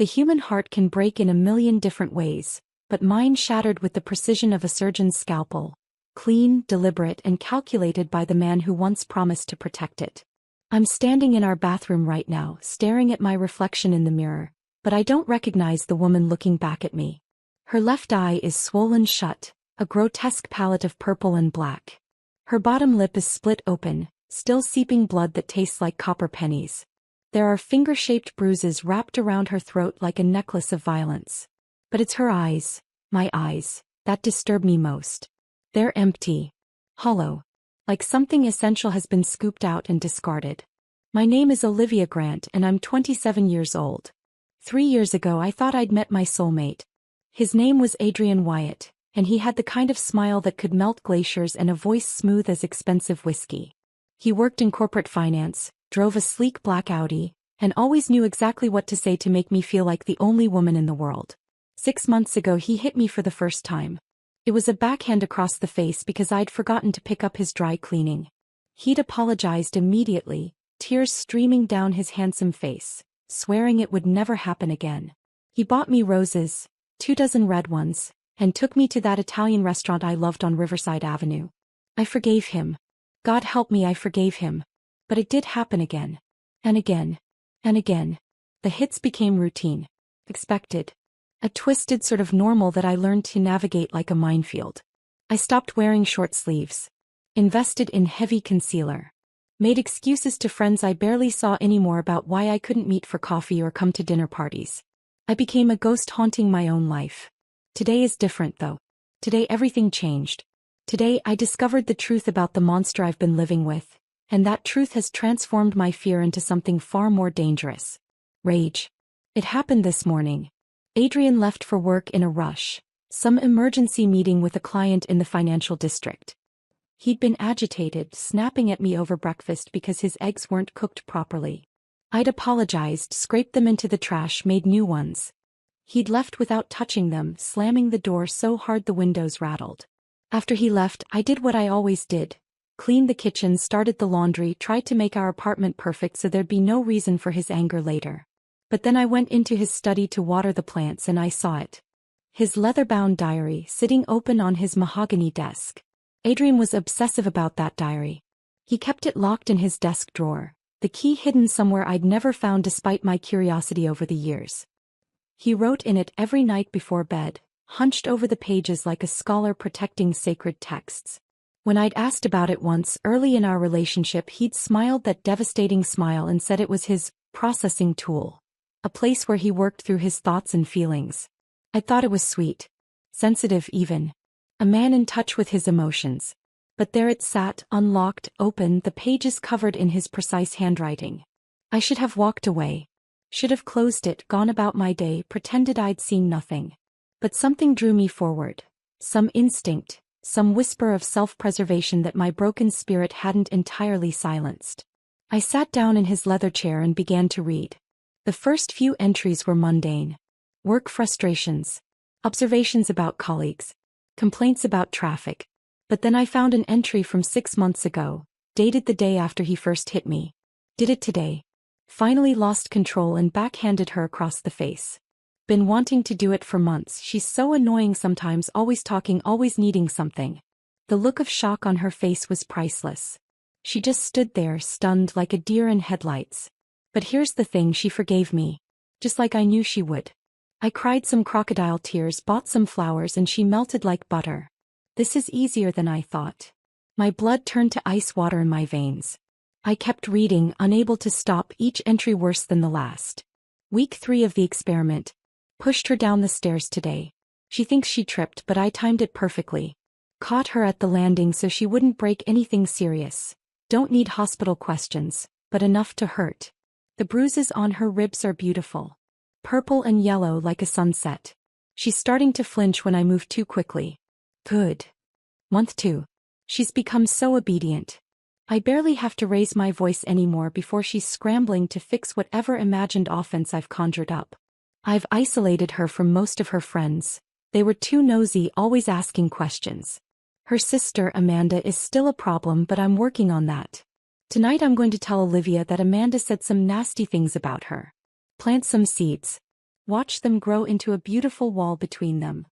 The human heart can break in a million different ways, but mine shattered with the precision of a surgeon's scalpel. Clean, deliberate, and calculated by the man who once promised to protect it. I'm standing in our bathroom right now, staring at my reflection in the mirror, but I don't recognize the woman looking back at me. Her left eye is swollen shut, a grotesque palette of purple and black. Her bottom lip is split open, still seeping blood that tastes like copper pennies. There are finger-shaped bruises wrapped around her throat like a necklace of violence. But it's her eyes, my eyes, that disturb me most. They're empty. Hollow. Like something essential has been scooped out and discarded. My name is Olivia Grant and I'm 27 years old. 3 years ago I thought I'd met my soulmate. His name was Adrian Wyatt, and he had the kind of smile that could melt glaciers and a voice smooth as expensive whiskey. He worked in corporate finance, drove a sleek black Audi, and always knew exactly what to say to make me feel like the only woman in the world. 6 months ago he hit me for the first time. It was a backhand across the face because I'd forgotten to pick up his dry cleaning. He'd apologized immediately, tears streaming down his handsome face, swearing it would never happen again. He bought me roses, 24 red ones, and took me to that Italian restaurant I loved on Riverside Avenue. I forgave him. God help me, I forgave him. But it did happen again. And again. And again. The hits became routine. Expected. A twisted sort of normal that I learned to navigate like a minefield. I stopped wearing short sleeves. Invested in heavy concealer. Made excuses to friends I barely saw anymore about why I couldn't meet for coffee or come to dinner parties. I became a ghost haunting my own life. Today is different though. Today everything changed. Today I discovered the truth about the monster I've been living with, and that truth has transformed my fear into something far more dangerous. Rage. It happened this morning. Adrian left for work in a rush, some emergency meeting with a client in the financial district. He'd been agitated, snapping at me over breakfast because his eggs weren't cooked properly. I'd apologized, scraped them into the trash, made new ones. He'd left without touching them, slamming the door so hard the windows rattled. After he left, I did what I always did. Cleaned the kitchen, started the laundry, tried to make our apartment perfect so there'd be no reason for his anger later. But then I went into his study to water the plants and I saw it. His leather-bound diary sitting open on his mahogany desk. Adrian was obsessive about that diary. He kept it locked in his desk drawer, the key hidden somewhere I'd never found despite my curiosity over the years. He wrote in it every night before bed, hunched over the pages like a scholar protecting sacred texts. When I'd asked about it once early in our relationship, he'd smiled that devastating smile and said it was his processing tool, a place where he worked through his thoughts and feelings. I thought it was sweet, sensitive even, a man in touch with his emotions. But there it sat, unlocked, open, the pages covered in his precise handwriting. I should have walked away. Should have closed it, gone about my day, pretended I'd seen nothing. But something drew me forward. Some instinct, some whisper of self-preservation that my broken spirit hadn't entirely silenced. I sat down in his leather chair and began to read. The first few entries were mundane. Work frustrations. Observations about colleagues. Complaints about traffic. But then I found an entry from 6 months ago, dated the day after he first hit me. Did it today. Finally lost control and backhanded her across the face. Been wanting to do it for months. She's so annoying sometimes, always talking, always needing something. The look of shock on her face was priceless. She just stood there, stunned like a deer in headlights. But here's the thing, she forgave me. Just like I knew she would. I cried some crocodile tears, bought some flowers, and she melted like butter. This is easier than I thought. My blood turned to ice water in my veins. I kept reading, unable to stop, each entry worse than the last. Week 3 of the experiment. Pushed her down the stairs today. She thinks she tripped, but I timed it perfectly. Caught her at the landing so she wouldn't break anything serious. Don't need hospital questions, but enough to hurt. The bruises on her ribs are beautiful. Purple and yellow like a sunset. She's starting to flinch when I move too quickly. Good. Month 2. She's become so obedient. I barely have to raise my voice anymore before she's scrambling to fix whatever imagined offense I've conjured up. I've isolated her from most of her friends. They were too nosy, always asking questions. Her sister, Amanda, is still a problem, but I'm working on that. Tonight I'm going to tell Olivia that Amanda said some nasty things about her. Plant some seeds. Watch them grow into a beautiful wall between them.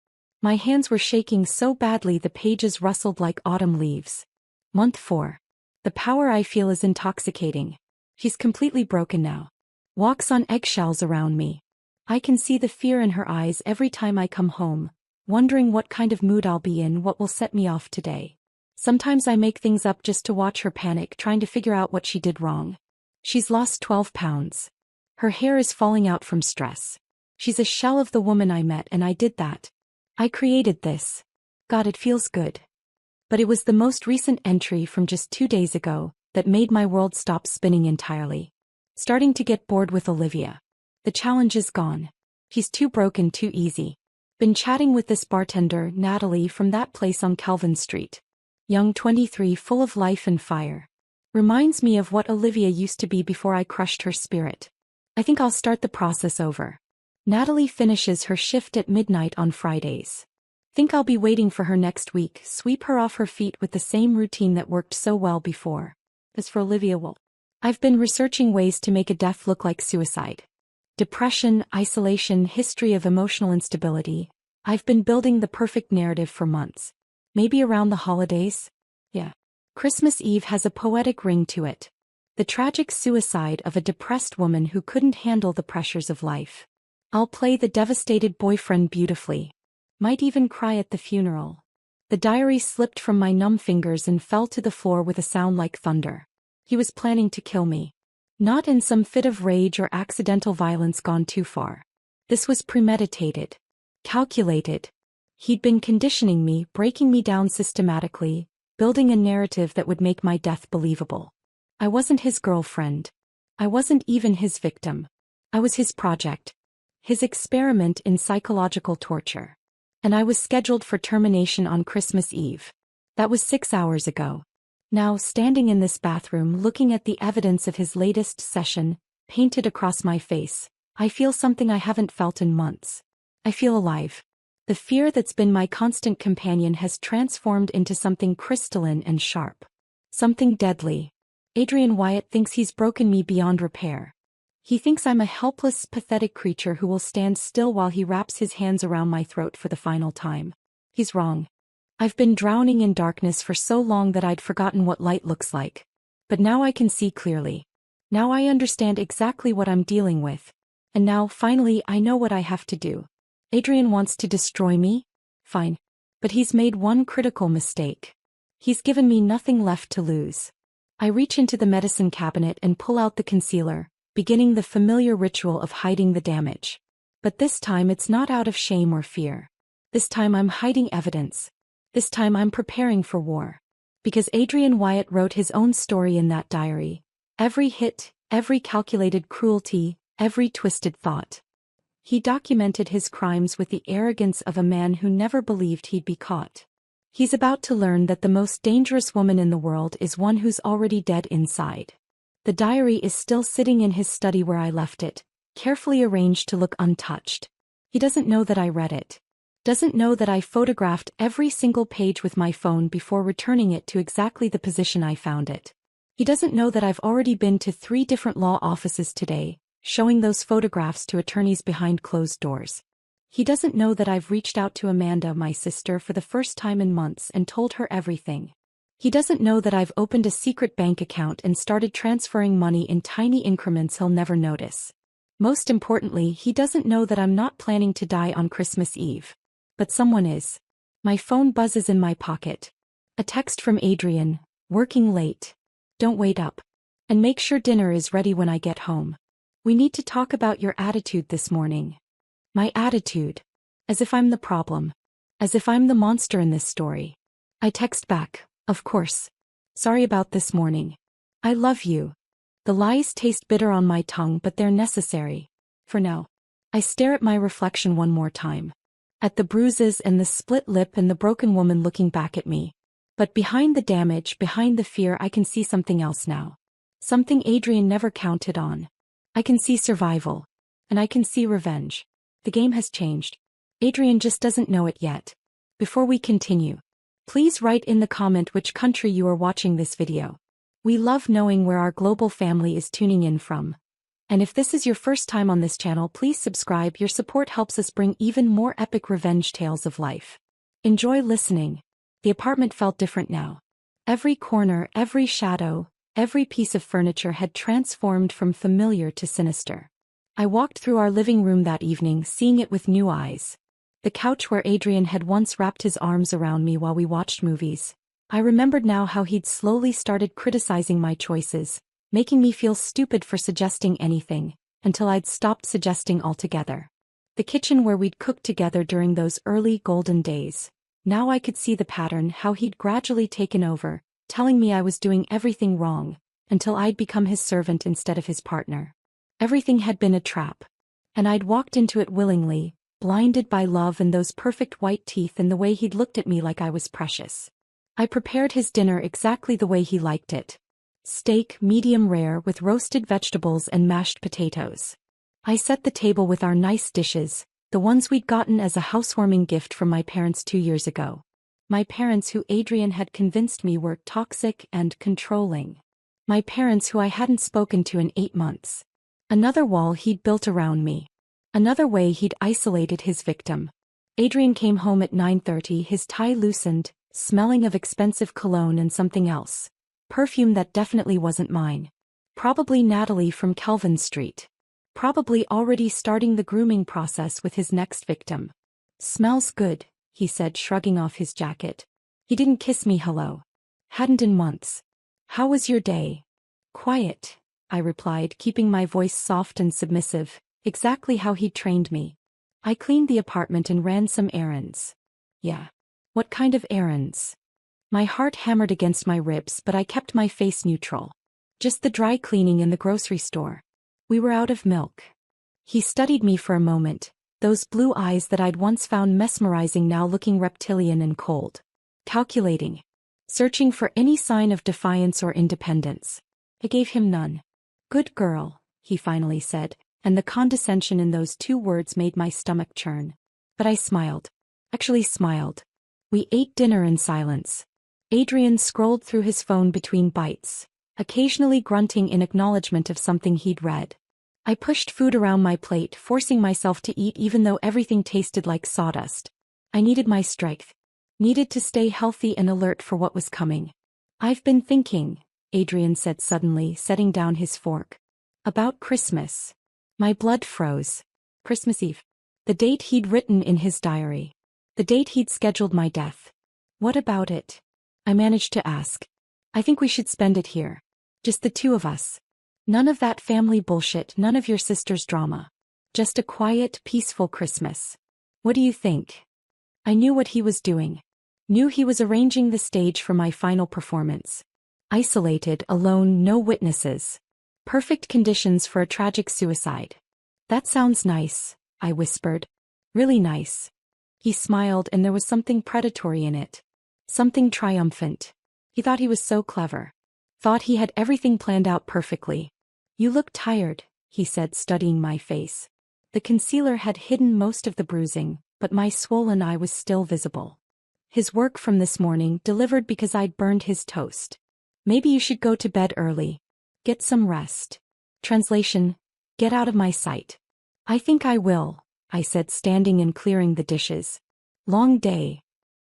My hands were shaking so badly the pages rustled like autumn leaves. Month 4. The power I feel is intoxicating. She's completely broken now. Walks on eggshells around me. I can see the fear in her eyes every time I come home, wondering what kind of mood I'll be in, what will set me off today. Sometimes I make things up just to watch her panic, trying to figure out what she did wrong. She's lost 12 pounds. Her hair is falling out from stress. She's a shell of the woman I met, and I did that. I created this. God, it feels good. But it was the most recent entry from just 2 days ago that made my world stop spinning entirely. Starting to get bored with Olivia. The challenge is gone. He's too broken, too easy. Been chatting with this bartender, Natalie, from that place on Kelvin Street. Young 23, full of life and fire. Reminds me of what Olivia used to be before I crushed her spirit. I think I'll start the process over. Natalie finishes her shift at midnight on Fridays. Think I'll be waiting for her next week, sweep her off her feet with the same routine that worked so well before. As for Olivia, well, I've been researching ways to make a death look like suicide. Depression, isolation, history of emotional instability. I've been building the perfect narrative for months. Maybe around the holidays? Yeah. Christmas Eve has a poetic ring to it. The tragic suicide of a depressed woman who couldn't handle the pressures of life. I'll play the devastated boyfriend beautifully. Might even cry at the funeral. The diary slipped from my numb fingers and fell to the floor with a sound like thunder. He was planning to kill me. Not in some fit of rage or accidental violence gone too far. This was premeditated. Calculated. He'd been conditioning me, breaking me down systematically, building a narrative that would make my death believable. I wasn't his girlfriend. I wasn't even his victim. I was his project. His experiment in psychological torture. And I was scheduled for termination on Christmas Eve. That was 6 hours ago. Now, standing in this bathroom looking at the evidence of his latest session, painted across my face, I feel something I haven't felt in months. I feel alive. The fear that's been my constant companion has transformed into something crystalline and sharp. Something deadly. Adrian Wyatt thinks he's broken me beyond repair. He thinks I'm a helpless, pathetic creature who will stand still while he wraps his hands around my throat for the final time. He's wrong. I've been drowning in darkness for so long that I'd forgotten what light looks like. But now I can see clearly. Now I understand exactly what I'm dealing with. And now, finally, I know what I have to do. Adrian wants to destroy me? Fine. But he's made one critical mistake. He's given me nothing left to lose. I reach into the medicine cabinet and pull out the concealer, beginning the familiar ritual of hiding the damage. But this time it's not out of shame or fear. This time I'm hiding evidence. This time I'm preparing for war. Because Adrian Wyatt wrote his own story in that diary. Every hit, every calculated cruelty, every twisted thought. He documented his crimes with the arrogance of a man who never believed he'd be caught. He's about to learn that the most dangerous woman in the world is one who's already dead inside. The diary is still sitting in his study where I left it, carefully arranged to look untouched. He doesn't know that I read it. Doesn't know that I photographed every single page with my phone before returning it to exactly the position I found it. He doesn't know that I've already been to 3 different law offices today, showing those photographs to attorneys behind closed doors. He doesn't know that I've reached out to Amanda, my sister, for the first time in months and told her everything. He doesn't know that I've opened a secret bank account and started transferring money in tiny increments he'll never notice. Most importantly, he doesn't know that I'm not planning to die on Christmas Eve. But someone is. My phone buzzes in my pocket. A text from Adrian, working late. Don't wait up. And make sure dinner is ready when I get home. We need to talk about your attitude this morning. My attitude. As if I'm the problem. As if I'm the monster in this story. I text back, of course. Sorry about this morning. I love you. The lies taste bitter on my tongue, but they're necessary. For now. I stare at my reflection one more time. At the bruises and the split lip and the broken woman looking back at me. But behind the damage, behind the fear, I can see something else now. Something Adrian never counted on. I can see survival. And I can see revenge. The game has changed. Adrian just doesn't know it yet. Before we continue, please write in the comment which country you are watching this video. We love knowing where our global family is tuning in from. And if this is your first time on this channel, please subscribe. Your support helps us bring even more epic revenge tales of life. Enjoy listening. The apartment felt different now. Every corner, every shadow, every piece of furniture had transformed from familiar to sinister. I walked through our living room that evening, seeing it with new eyes. The couch where Adrian had once wrapped his arms around me while we watched movies. I remembered now how he'd slowly started criticizing my choices, making me feel stupid for suggesting anything, until I'd stopped suggesting altogether. The kitchen where we'd cooked together during those early golden days. Now I could see the pattern, how he'd gradually taken over, telling me I was doing everything wrong, until I'd become his servant instead of his partner. Everything had been a trap. And I'd walked into it willingly, blinded by love and those perfect white teeth and the way he'd looked at me like I was precious. I prepared his dinner exactly the way he liked it. Steak, medium rare, with roasted vegetables and mashed potatoes. I set the table with our nice dishes, the ones we'd gotten as a housewarming gift from my parents 2 years ago. My parents who Adrian had convinced me were toxic and controlling. My parents who I hadn't spoken to in 8 months. Another wall he'd built around me. Another way he'd isolated his victim. Adrian came home at 9:30, his tie loosened, smelling of expensive cologne and something else. Perfume that definitely wasn't mine. Probably Natalie from Kelvin Street. Probably already starting the grooming process with his next victim. "Smells good," he said, shrugging off his jacket. He didn't kiss me hello. Hadn't in months. "How was your day?" "Quiet," I replied, keeping my voice soft and submissive, exactly how he'd trained me. "I cleaned the apartment and ran some errands." "Yeah. What kind of errands?" My heart hammered against my ribs, but I kept my face neutral. "Just the dry cleaning and the grocery store. We were out of milk." He studied me for a moment, those blue eyes that I'd once found mesmerizing now looking reptilian and cold. Calculating. Searching for any sign of defiance or independence. I gave him none. "Good girl," he finally said, and the condescension in those 2 words made my stomach churn. But I smiled. Actually smiled. We ate dinner in silence. Adrian scrolled through his phone between bites, occasionally grunting in acknowledgement of something he'd read. I pushed food around my plate, forcing myself to eat even though everything tasted like sawdust. I needed my strength. Needed to stay healthy and alert for what was coming. "I've been thinking," Adrian said suddenly, setting down his fork. "About Christmas." My blood froze. Christmas Eve. The date he'd written in his diary. The date he'd scheduled my death. "What about it?" I managed to ask. "I think we should spend it here. Just the 2 of us. None of that family bullshit, none of your sister's drama. Just a quiet, peaceful Christmas. What do you think?" I knew what he was doing. Knew he was arranging the stage for my final performance. Isolated, alone, no witnesses. Perfect conditions for a tragic suicide. "That sounds nice," I whispered. "Really nice." He smiled, and there was something predatory in it. Something triumphant. He thought he was so clever. Thought he had everything planned out perfectly. "You look tired," he said, studying my face. The concealer had hidden most of the bruising, but my swollen eye was still visible. His work from this morning, delivered because I'd burned his toast. "Maybe you should go to bed early. Get some rest." Translation: get out of my sight. "I think I will," I said, standing and clearing the dishes. Long day.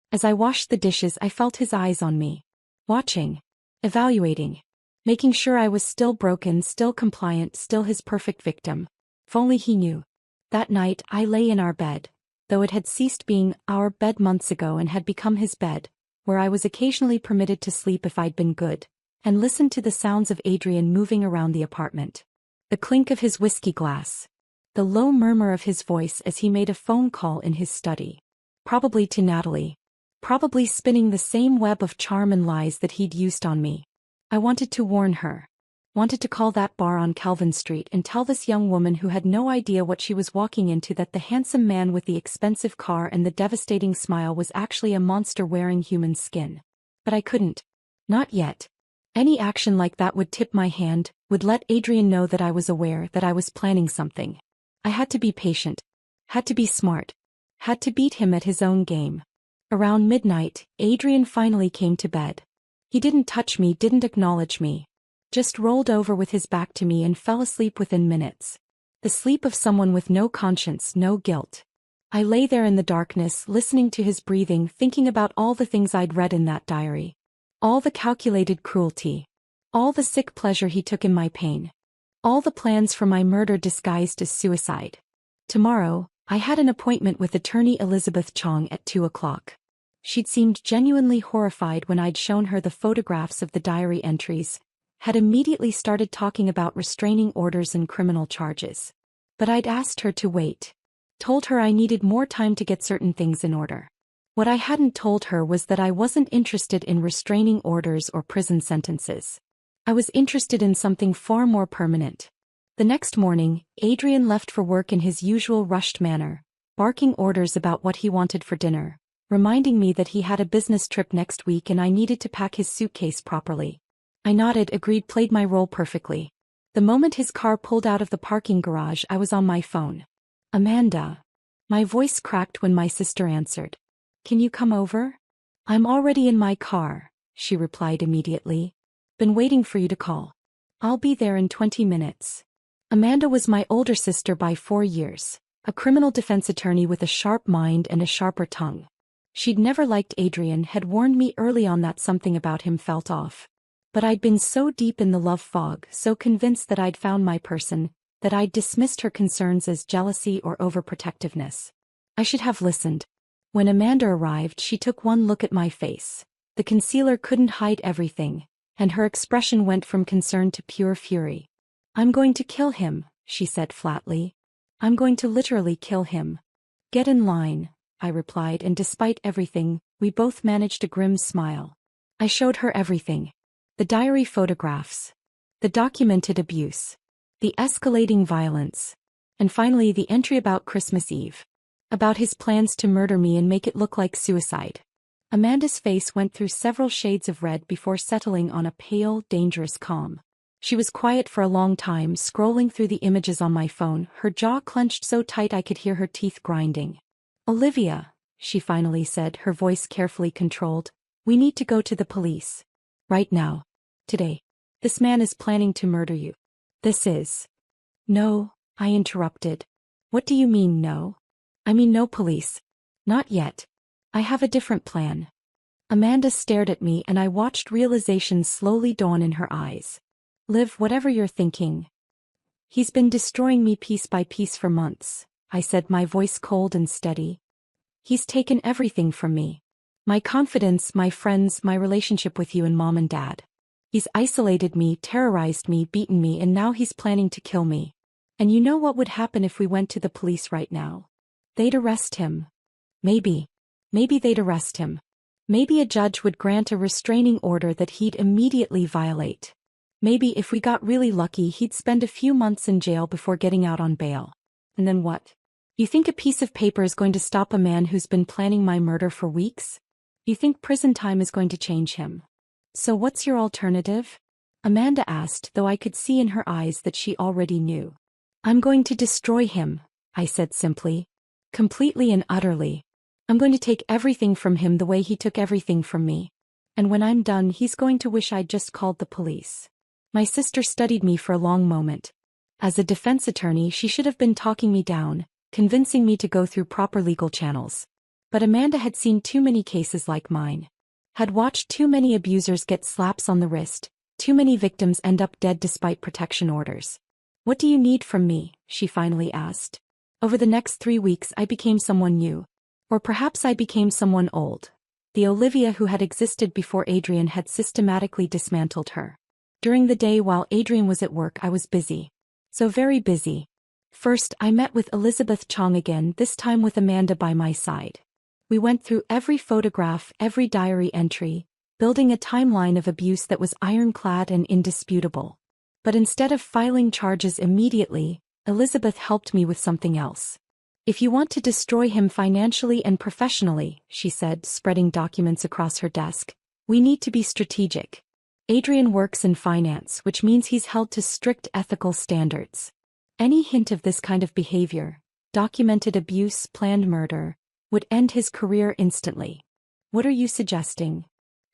As I washed the dishes, I felt his eyes on me. Watching. Evaluating. Making sure I was still broken, still compliant, still his perfect victim. If only he knew. That night, I lay in our bed, though it had ceased being our bed months ago and had become his bed, where I was occasionally permitted to sleep if I'd been good, and listened to the sounds of Adrian moving around the apartment. The clink of his whiskey glass. The low murmur of his voice as he made a phone call in his study. Probably to Natalie. Probably spinning the same web of charm and lies that he'd used on me. I wanted to warn her. Wanted to call that bar on Kelvin Street and tell this young woman who had no idea what she was walking into that the handsome man with the expensive car and the devastating smile was actually a monster wearing human skin. But I couldn't. Not yet. Any action like that would tip my hand, would let Adrian know that I was aware, that I was planning something. I had to be patient. Had to be smart. Had to beat him at his own game. Around midnight, Adrian finally came to bed. He didn't touch me, didn't acknowledge me. Just rolled over with his back to me and fell asleep within minutes. The sleep of someone with no conscience, no guilt. I lay there in the darkness, listening to his breathing, thinking about all the things I'd read in that diary. All the calculated cruelty. All the sick pleasure he took in my pain. All the plans for my murder disguised as suicide. Tomorrow, I had an appointment with attorney Elizabeth Chong at 2 o'clock. She'd seemed genuinely horrified when I'd shown her the photographs of the diary entries, had immediately started talking about restraining orders and criminal charges. But I'd asked her to wait. Told her I needed more time to get certain things in order. What I hadn't told her was that I wasn't interested in restraining orders or prison sentences. I was interested in something far more permanent. The next morning, Adrian left for work in his usual rushed manner, barking orders about what he wanted for dinner, reminding me that he had a business trip next week and I needed to pack his suitcase properly. I nodded, agreed, played my role perfectly. The moment his car pulled out of the parking garage, I was on my phone. Amanda. My voice cracked when my sister answered. Can you come over? I'm already in my car, she replied immediately. Been waiting for you to call. I'll be there in 20 minutes. Amanda was my older sister by 4 years, a criminal defense attorney with a sharp mind and a sharper tongue. She'd never liked Adrian, had warned me early on that something about him felt off. But I'd been so deep in the love fog, so convinced that I'd found my person, that I'd dismissed her concerns as jealousy or overprotectiveness. I should have listened. When Amanda arrived, she took one look at my face. The concealer couldn't hide everything, and her expression went from concern to pure fury. I'm going to kill him, she said flatly. I'm going to literally kill him. Get in line, I replied, and despite everything, we both managed a grim smile. I showed her everything. The diary photographs. The documented abuse. The escalating violence. And finally the entry about Christmas Eve. About his plans to murder me and make it look like suicide. Amanda's face went through several shades of red before settling on a pale, dangerous calm. She was quiet for a long time, scrolling through the images on my phone, her jaw clenched so tight I could hear her teeth grinding. Olivia, she finally said, her voice carefully controlled, we need to go to the police. Right now. Today. This man is planning to murder you. This is. No, I interrupted. What do you mean no? I mean no police. Not yet. I have a different plan. Amanda stared at me and I watched realization slowly dawn in her eyes. Liv, whatever you're thinking. He's been destroying me piece by piece for months, I said, my voice cold and steady. He's taken everything from me. My confidence, my friends, my relationship with you and Mom and Dad. He's isolated me, terrorized me, beaten me, and now he's planning to kill me. And you know what would happen if we went to the police right now? They'd arrest him. Maybe they'd arrest him. Maybe a judge would grant a restraining order that he'd immediately violate. Maybe if we got really lucky he'd spend a few months in jail before getting out on bail. And then what? You think a piece of paper is going to stop a man who's been planning my murder for weeks? You think prison time is going to change him? So what's your alternative? Amanda asked, though I could see in her eyes that she already knew. I'm going to destroy him, I said simply. Completely and utterly. I'm going to take everything from him the way he took everything from me. And when I'm done, he's going to wish I'd just called the police. My sister studied me for a long moment. As a defense attorney, she should have been talking me down, convincing me to go through proper legal channels. But Amanda had seen too many cases like mine. Had watched too many abusers get slaps on the wrist, too many victims end up dead despite protection orders. What do you need from me? She finally asked. Over the next 3 weeks I became someone new. Or perhaps I became someone old. The Olivia who had existed before Adrian had systematically dismantled her. During the day while Adrian was at work I was busy. So very busy. First I met with Elizabeth Chong again, this time with Amanda by my side. We went through every photograph, every diary entry, building a timeline of abuse that was ironclad and indisputable. But instead of filing charges immediately, Elizabeth helped me with something else. If you want to destroy him financially and professionally, she said, spreading documents across her desk, we need to be strategic. Adrian works in finance, which means he's held to strict ethical standards. Any hint of this kind of behavior, documented abuse, planned murder, would end his career instantly. What are you suggesting?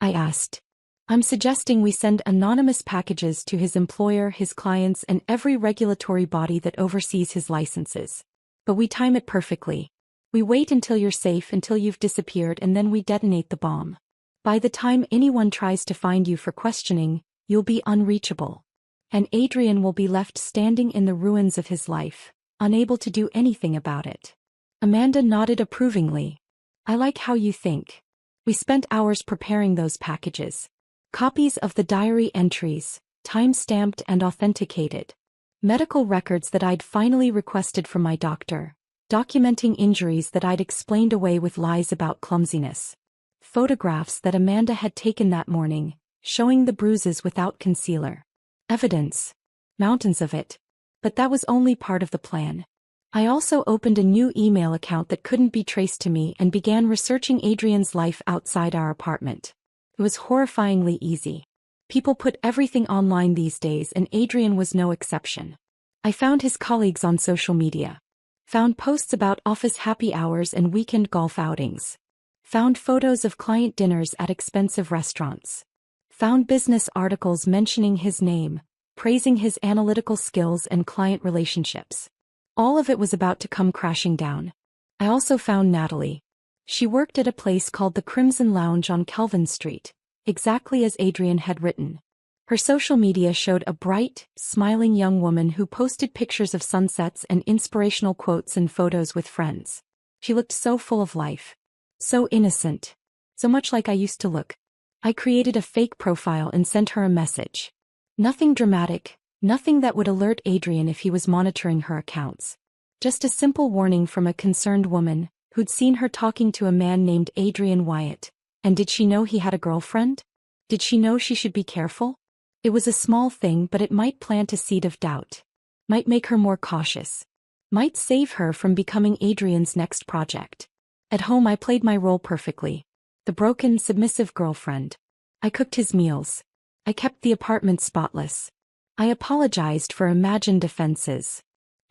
I asked. I'm suggesting we send anonymous packages to his employer, his clients, and every regulatory body that oversees his licenses. But we time it perfectly. We wait until you're safe, until you've disappeared, and then we detonate the bomb. By the time anyone tries to find you for questioning, you'll be unreachable. And Adrian will be left standing in the ruins of his life, unable to do anything about it. Amanda nodded approvingly. I like how you think. We spent hours preparing those packages. Copies of the diary entries, time-stamped and authenticated. Medical records that I'd finally requested from my doctor, documenting injuries that I'd explained away with lies about clumsiness. Photographs that Amanda had taken that morning, showing the bruises without concealer. Evidence. Mountains of it. But that was only part of the plan. I also opened a new email account that couldn't be traced to me and began researching Adrian's life outside our apartment. It was horrifyingly easy. People put everything online these days, and Adrian was no exception. I found his colleagues on social media. Found posts about office happy hours and weekend golf outings. Found photos of client dinners at expensive restaurants. Found business articles mentioning his name, praising his analytical skills and client relationships. All of it was about to come crashing down. I also found Natalie. She worked at a place called the Crimson Lounge on Kelvin Street, exactly as Adrian had written. Her social media showed a bright, smiling young woman who posted pictures of sunsets and inspirational quotes and photos with friends. She looked so full of life. So innocent. So much like I used to look. I created a fake profile and sent her a message. Nothing dramatic, nothing that would alert Adrian if he was monitoring her accounts. Just a simple warning from a concerned woman who'd seen her talking to a man named Adrian Wyatt. And did she know he had a girlfriend? Did she know she should be careful? It was a small thing, but it might plant a seed of doubt. Might make her more cautious. Might save her from becoming Adrian's next project. At home I played my role perfectly. The broken, submissive girlfriend. I cooked his meals. I kept the apartment spotless. I apologized for imagined offenses.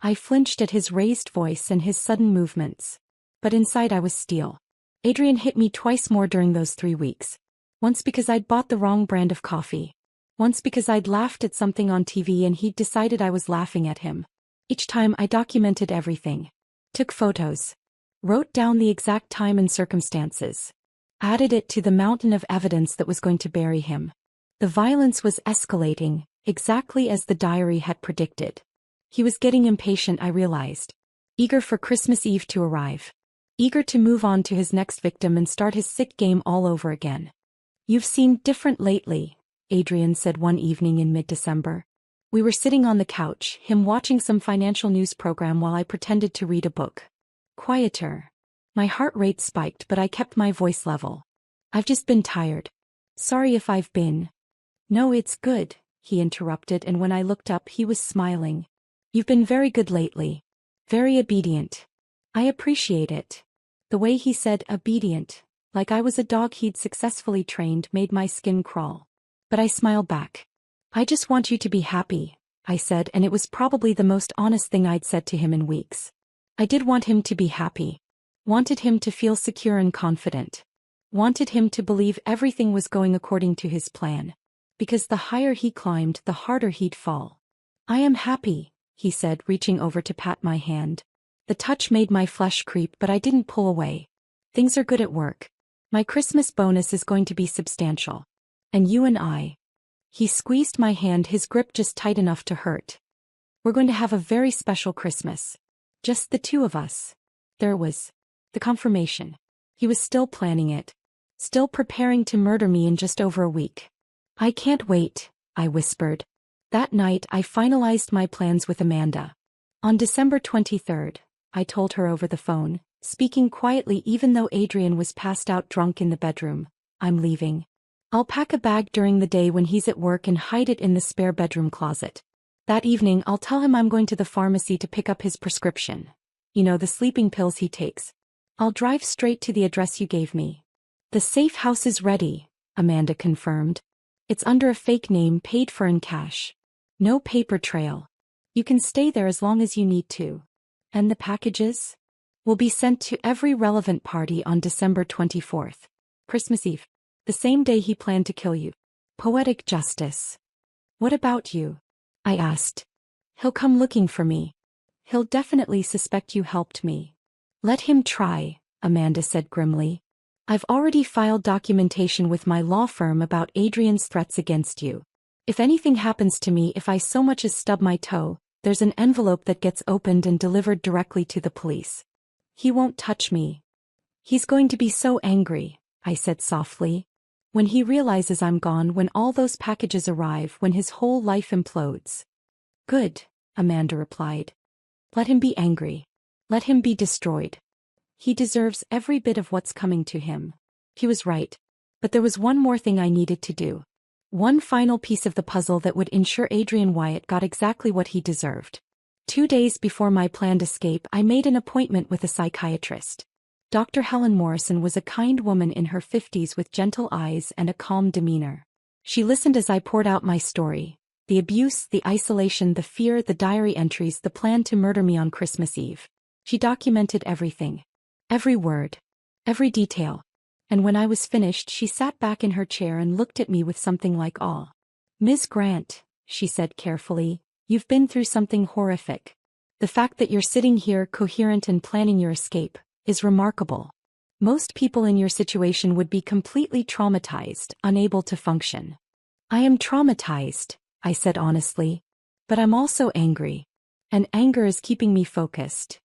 I flinched at his raised voice and his sudden movements. But inside I was steel. Adrian hit me twice more during those 3 weeks. Once because I'd bought the wrong brand of coffee. Once because I'd laughed at something on TV and he'd decided I was laughing at him. Each time I documented everything. Took photos. Wrote down the exact time and circumstances. Added it to the mountain of evidence that was going to bury him. The violence was escalating, exactly as the diary had predicted. He was getting impatient, I realized. Eager for Christmas Eve to arrive. Eager to move on to his next victim and start his sick game all over again. You've seemed different lately, Adrian said one evening in mid-December. We were sitting on the couch, him watching some financial news program while I pretended to read a book. Quieter. My heart rate spiked, but I kept my voice level. I've just been tired. Sorry if I've been. No, it's good, he interrupted, and when I looked up he was smiling. You've been very good lately. Very obedient. I appreciate it. The way he said obedient, like I was a dog he'd successfully trained, made my skin crawl. But I smiled back. I just want you to be happy, I said, and it was probably the most honest thing I'd said to him in weeks. I did want him to be happy. Wanted him to feel secure and confident. Wanted him to believe everything was going according to his plan. Because the higher he climbed, the harder he'd fall. I am happy, he said, reaching over to pat my hand. The touch made my flesh creep, but I didn't pull away. Things are good at work. My Christmas bonus is going to be substantial. And you and I. He squeezed my hand, his grip just tight enough to hurt. We're going to have a very special Christmas. Just the two of us. There was the confirmation. He was still planning it. Still preparing to murder me in just over a week. I can't wait, I whispered. That night I finalized my plans with Amanda. On December 23rd, I told her over the phone, speaking quietly even though Adrian was passed out drunk in the bedroom, I'm leaving. I'll pack a bag during the day when he's at work and hide it in the spare bedroom closet. That evening I'll tell him I'm going to the pharmacy to pick up his prescription. You know, the sleeping pills he takes. I'll drive straight to the address you gave me. The safe house is ready, Amanda confirmed. It's under a fake name, paid for in cash. No paper trail. You can stay there as long as you need to. And the packages? Will be sent to every relevant party on December 24th. Christmas Eve. The same day he planned to kill you. Poetic justice. What about you? I asked. He'll come looking for me. He'll definitely suspect you helped me. Let him try, Amanda said grimly. I've already filed documentation with my law firm about Adrian's threats against you. If anything happens to me, if I so much as stub my toe, there's an envelope that gets opened and delivered directly to the police. He won't touch me. He's going to be so angry, I said softly. When he realizes I'm gone, when all those packages arrive, when his whole life implodes. Good, Amanda replied. Let him be angry. Let him be destroyed. He deserves every bit of what's coming to him. He was right. But there was one more thing I needed to do. One final piece of the puzzle that would ensure Adrian Wyatt got exactly what he deserved. 2 days before my planned escape, I made an appointment with a psychiatrist. Dr. Helen Morrison was a kind woman in her 50s with gentle eyes and a calm demeanor. She listened as I poured out my story. The abuse, the isolation, the fear, the diary entries, the plan to murder me on Christmas Eve. She documented everything. Every word. Every detail. And when I was finished, she sat back in her chair and looked at me with something like awe. Ms. Grant, she said carefully, you've been through something horrific. The fact that you're sitting here coherent and planning your escape is remarkable. Most people in your situation would be completely traumatized, unable to function. I am traumatized, I said honestly. But I'm also angry. And anger is keeping me focused.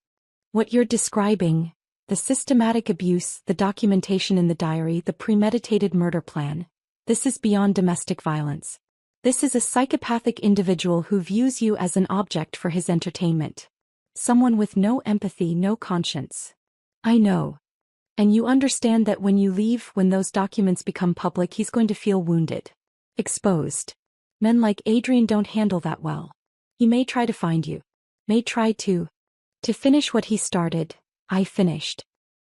What you're describing, the systematic abuse, the documentation in the diary, the premeditated murder plan, this is beyond domestic violence. This is a psychopathic individual who views you as an object for his entertainment. Someone with no empathy, no conscience. I know. And you understand that when you leave, when those documents become public, he's going to feel wounded. Exposed. Men like Adrian don't handle that well. He may try to find you. May try to finish what he started. I finished.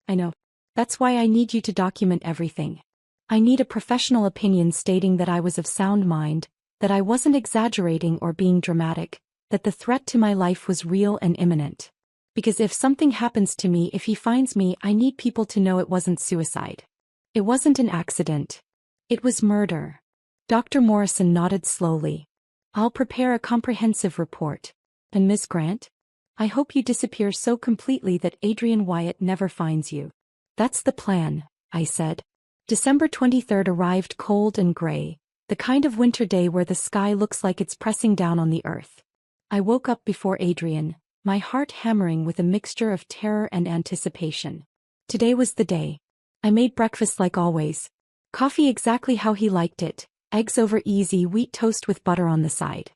I know. That's why I need you to document everything. I need a professional opinion stating that I was of sound mind, that I wasn't exaggerating or being dramatic, that the threat to my life was real and imminent. Because if something happens to me, if he finds me, I need people to know it wasn't suicide. It wasn't an accident. It was murder. Dr. Morrison nodded slowly. I'll prepare a comprehensive report. And Ms. Grant? I hope you disappear so completely that Adrian Wyatt never finds you. That's the plan, I said. December 23rd arrived cold and gray, the kind of winter day where the sky looks like it's pressing down on the earth. I woke up before Adrian, my heart hammering with a mixture of terror and anticipation. Today was the day. I made breakfast like always. Coffee exactly how he liked it, eggs over easy, wheat toast with butter on the side.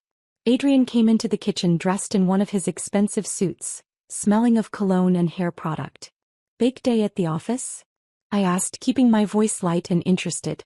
Adrian came into the kitchen dressed in one of his expensive suits, smelling of cologne and hair product. Big day at the office? I asked, keeping my voice light and interested.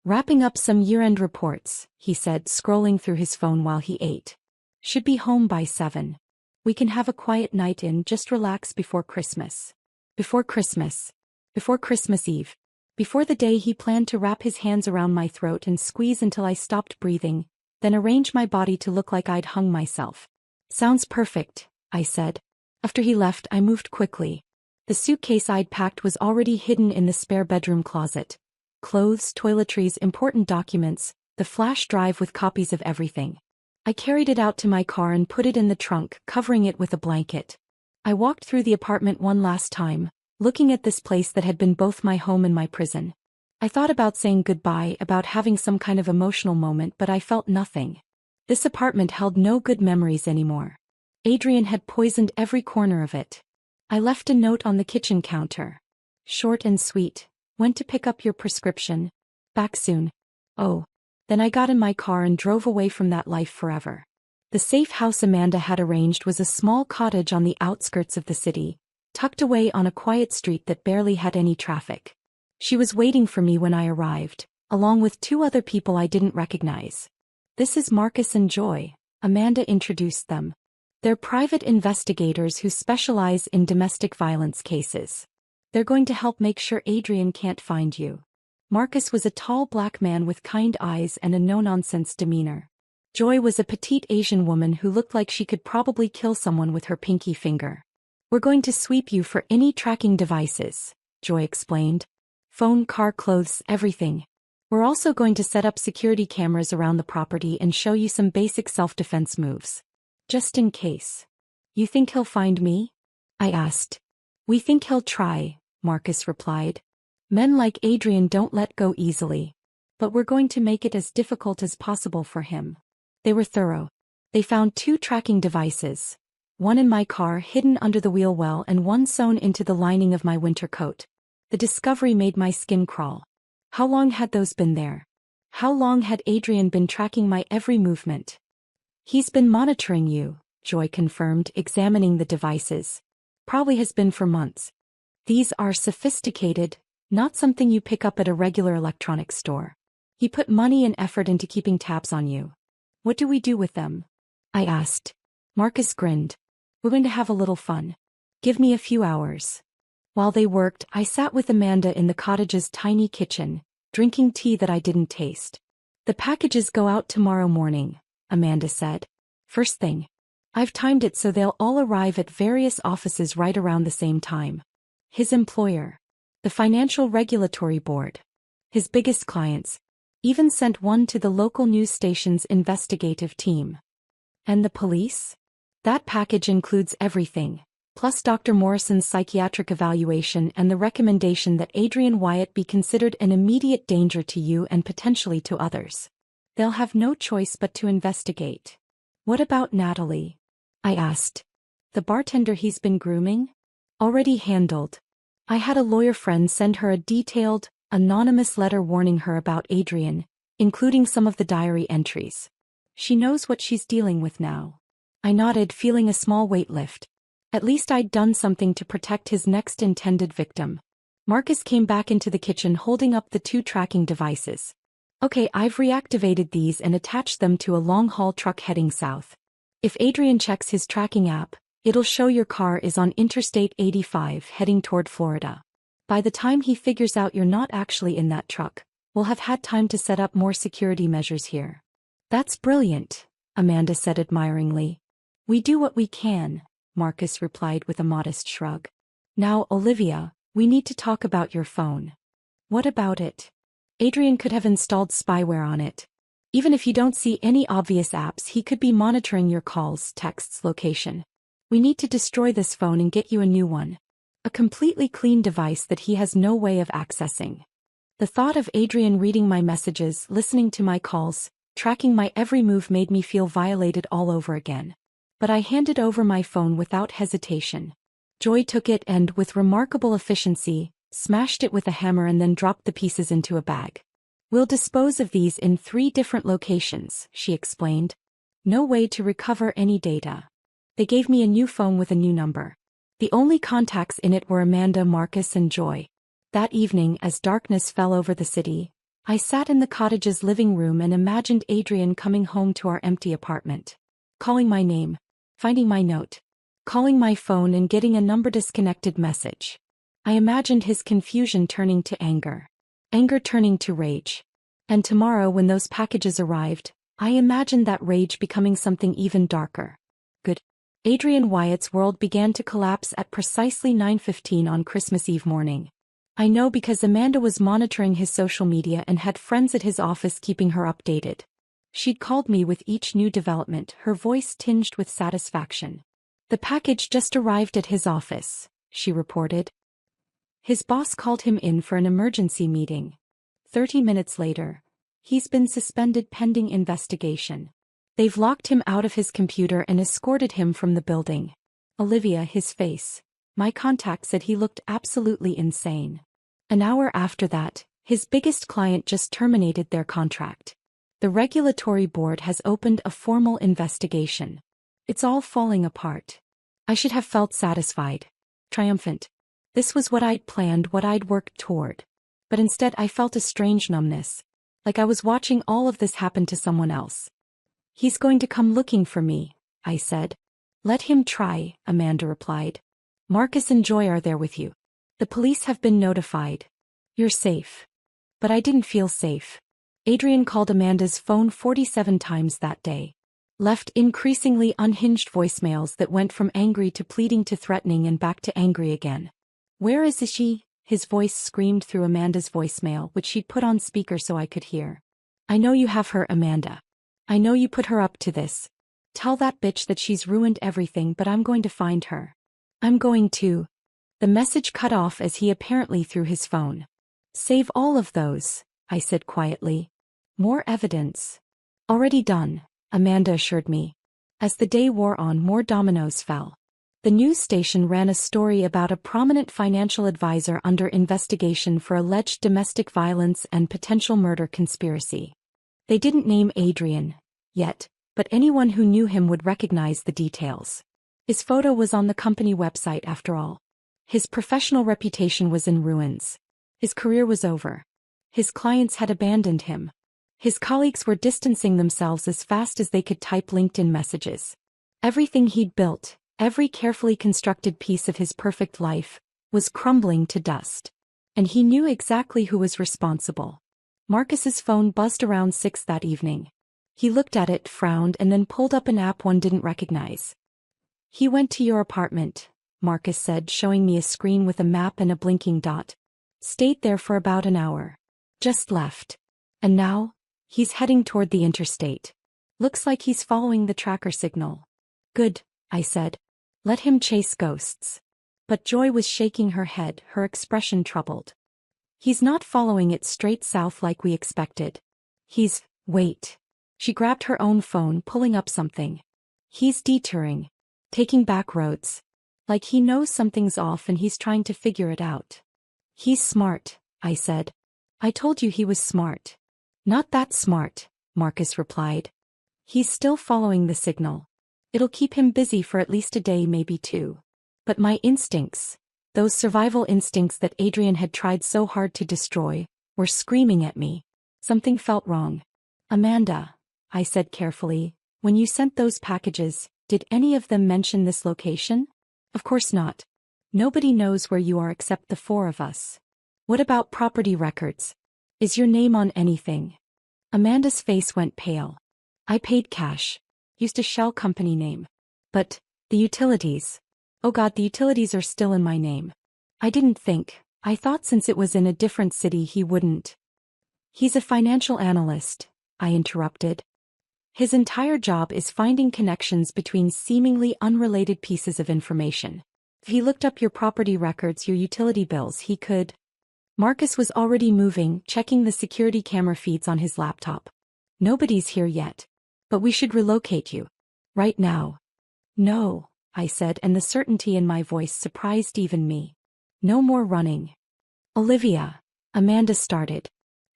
Wrapping up some year-end reports, he said, scrolling through his phone while he ate. Should be home by 7. We can have a quiet night in, just relax before Christmas. Before Christmas. Before Christmas Eve. Before the day he planned to wrap his hands around my throat and squeeze until I stopped breathing, then arrange my body to look like I'd hung myself. Sounds perfect, I said. After he left, I moved quickly. The suitcase I'd packed was already hidden in the spare bedroom closet. Clothes, toiletries, important documents, the flash drive with copies of everything. I carried it out to my car and put it in the trunk, covering it with a blanket. I walked through the apartment one last time, looking at this place that had been both my home and my prison. I thought about saying goodbye, about having some kind of emotional moment, but I felt nothing. This apartment held no good memories anymore. Adrian had poisoned every corner of it. I left a note on the kitchen counter. Short and sweet. Went to pick up your prescription. Back soon. Oh. Then I got in my car and drove away from that life forever. The safe house Amanda had arranged was a small cottage on the outskirts of the city, tucked away on a quiet street that barely had any traffic. She was waiting for me when I arrived, along with 2 other people I didn't recognize. This is Marcus and Joy, Amanda introduced them. They're private investigators who specialize in domestic violence cases. They're going to help make sure Adrian can't find you. Marcus was a tall black man with kind eyes and a no-nonsense demeanor. Joy was a petite Asian woman who looked like she could probably kill someone with her pinky finger. We're going to sweep you for any tracking devices, Joy explained. Phone, car, clothes, everything. We're also going to set up security cameras around the property and show you some basic self-defense moves. Just in case. You think he'll find me? I asked. We think he'll try, Marcus replied. Men like Adrian don't let go easily. But we're going to make it as difficult as possible for him. They were thorough. They found 2 tracking devices. One in my car hidden under the wheel well and one sewn into the lining of my winter coat. The discovery made my skin crawl. How long had those been there? How long had Adrian been tracking my every movement? He's been monitoring you, Joy confirmed, examining the devices. Probably has been for months. These are sophisticated, not something you pick up at a regular electronics store. He put money and effort into keeping tabs on you. What do we do with them? I asked. Marcus grinned. We're going to have a little fun. Give me a few hours. While they worked, I sat with Amanda in the cottage's tiny kitchen, drinking tea that I didn't taste. The packages go out tomorrow morning, Amanda said. First thing. I've timed it so they'll all arrive at various offices right around the same time. His employer. The Financial Regulatory Board. His biggest clients. Even sent one to the local news station's investigative team. And the police? That package includes everything, plus Dr. Morrison's psychiatric evaluation and the recommendation that Adrian Wyatt be considered an immediate danger to you and potentially to others. They'll have no choice but to investigate. What about Natalie? I asked. The bartender he's been grooming? Already handled. I had a lawyer friend send her a detailed, anonymous letter warning her about Adrian, including some of the diary entries. She knows what she's dealing with now. I nodded, feeling a small weight lift. At least I'd done something to protect his next intended victim. Marcus came back into the kitchen holding up the 2 tracking devices. Okay, I've reactivated these and attached them to a long-haul truck heading south. If Adrian checks his tracking app, it'll show your car is on Interstate 85 heading toward Florida. By the time he figures out you're not actually in that truck, we'll have had time to set up more security measures here. That's brilliant, Amanda said admiringly. We do what we can, Marcus replied with a modest shrug. Now, Olivia, we need to talk about your phone. What about it? Adrian could have installed spyware on it. Even if you don't see any obvious apps, he could be monitoring your calls, texts, location. We need to destroy this phone and get you a new one. A completely clean device that he has no way of accessing. The thought of Adrian reading my messages, listening to my calls, tracking my every move made me feel violated all over again. But I handed over my phone without hesitation. Joy took it and, with remarkable efficiency, smashed it with a hammer and then dropped the pieces into a bag. We'll dispose of these in 3 different locations, she explained. No way to recover any data. They gave me a new phone with a new number. The only contacts in it were Amanda, Marcus, and Joy. That evening, as darkness fell over the city, I sat in the cottage's living room and imagined Adrian coming home to our empty apartment. Calling my name. Finding my note. Calling my phone and getting a number-disconnected message. I imagined his confusion turning to anger. Anger turning to rage. And tomorrow, when those packages arrived, I imagined that rage becoming something even darker. Good. Adrian Wyatt's world began to collapse at precisely 9:15 on Christmas Eve morning. I know because Amanda was monitoring his social media and had friends at his office keeping her updated. She'd called me with each new development, her voice tinged with satisfaction. The package just arrived at his office, she reported. His boss called him in for an emergency meeting. 30 minutes later, he's been suspended pending investigation. They've locked him out of his computer and escorted him from the building. Olivia, his face. My contact said he looked absolutely insane. An hour after that, his biggest client just terminated their contract. The regulatory board has opened a formal investigation. It's all falling apart. I should have felt satisfied. Triumphant. This was what I'd planned, what I'd worked toward. But instead I felt a strange numbness. Like I was watching all of this happen to someone else. He's going to come looking for me, I said. Let him try, Amanda replied. Marcus and Joy are there with you. The police have been notified. You're safe. But I didn't feel safe. Adrian called Amanda's phone 47 times that day. Left increasingly unhinged voicemails that went from angry to pleading to threatening and back to angry again. Where is she? his voice screamed through Amanda's voicemail, which she'd put on speaker so I could hear. I know you have her, Amanda. I know you put her up to this. Tell that bitch that she's ruined everything, but I'm going to find her. I'm going to. The message cut off as he apparently threw his phone. Save all of those, I said quietly. More evidence. Already done, Amanda assured me. As the day wore on, more dominoes fell. The news station ran a story about a prominent financial advisor under investigation for alleged domestic violence and potential murder conspiracy. They didn't name Adrian yet, but anyone who knew him would recognize the details. His photo was on the company website after all. His professional reputation was in ruins. His career was over. His clients had abandoned him. His colleagues were distancing themselves as fast as they could type LinkedIn messages. Everything he'd built, every carefully constructed piece of his perfect life, was crumbling to dust. And he knew exactly who was responsible. Marcus's phone buzzed around 6 that evening. He looked at it, frowned, and then pulled up an app one didn't recognize. He went to your apartment, Marcus said, showing me a screen with a map and a blinking dot. Stayed there for about an hour. Just left. And now, he's heading toward the interstate. Looks like he's following the tracker signal. Good, I said. Let him chase ghosts. But Joy was shaking her head, her expression troubled. He's not following it straight south like we expected. Wait. She grabbed her own phone, pulling up something. He's detouring. Taking back roads. Like he knows something's off and he's trying to figure it out. He's smart, I said. I told you he was smart. Not that smart, Marcus replied. He's still following the signal. It'll keep him busy for at least a day, maybe 2. But my instincts, those survival instincts that Adrian had tried so hard to destroy, were screaming at me. Something felt wrong. Amanda, I said carefully, when you sent those packages, did any of them mention this location? Of course not. Nobody knows where you are except the 4 of us. What about property records? Is your name on anything? Amanda's face went pale. I paid cash. Used a shell company name. But, the utilities. Oh God, the utilities are still in my name. I didn't think. I thought since it was in a different city he wouldn't. He's a financial analyst, I interrupted. His entire job is finding connections between seemingly unrelated pieces of information. If he looked up your property records, your utility bills, he could. Marcus was already moving, checking the security camera feeds on his laptop. Nobody's here yet. But we should relocate you. Right now. No, I said, and the certainty in my voice surprised even me. No more running. Olivia, Amanda started.